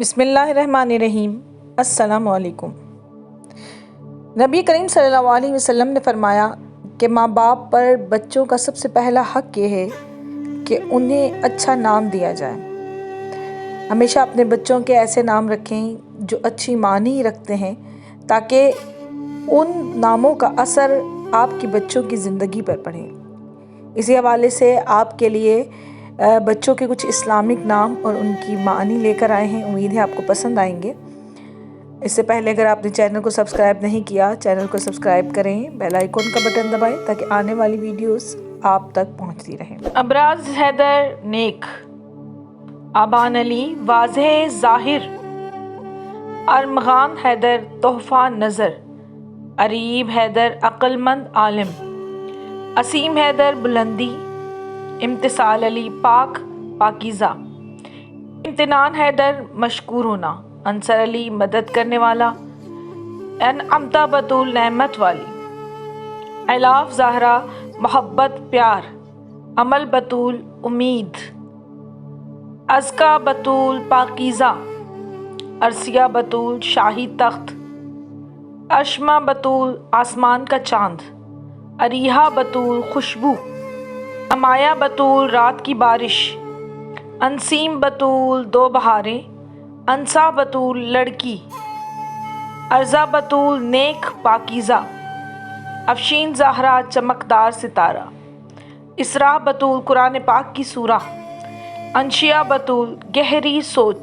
بسم اللہ الرحمن الرحیم۔ السلام علیکم۔ نبی کریم صلی اللہ علیہ وسلم نے فرمایا کہ ماں باپ پر بچوں کا سب سے پہلا حق یہ ہے کہ انہیں اچھا نام دیا جائے۔ ہمیشہ اپنے بچوں کے ایسے نام رکھیں جو اچھی معنی رکھتے ہیں، تاکہ ان ناموں کا اثر آپ کی بچوں کی زندگی پر پڑے۔ اسی حوالے سے آپ کے لیے بچوں کے کچھ اسلامک نام اور ان کی معنی لے کر آئے ہیں۔ امید ہے آپ کو پسند آئیں گے۔ اس سے پہلے اگر آپ نے چینل کو سبسکرائب نہیں کیا، چینل کو سبسکرائب کریں، بیل آئیکن کا بٹن دبائیں تاکہ آنے والی ویڈیوز آپ تک پہنچتی رہیں۔ ابراز حیدر نیک، آبان علی واضح ظاہر، ارمغان حیدر تحفہ نظر، اریب حیدر عقل مند عالم، اسیم حیدر بلندی، امتصال علی پاک پاکیزہ، امتنان حیدر مشکور ہونا، انصر علی مدد کرنے والا، انعمتہ بطول نعمت والی، الاف زہرا محبت پیار، عمل بطول امید، ازکا بطول پاکیزہ، ارسیہ بطول شاہی تخت، اشما بطول آسمان کا چاند، اریحہ بطول خوشبو، امایہ بطول رات کی بارش، انسیم بطول دو بہاریں، انسا بطول لڑکی، ارزا بطول نیک پاکیزہ، افشین زہرا چمکدار ستارہ، اسراء بطول قرآن پاک کی سورہ، انشیہ بطول گہری سوچ،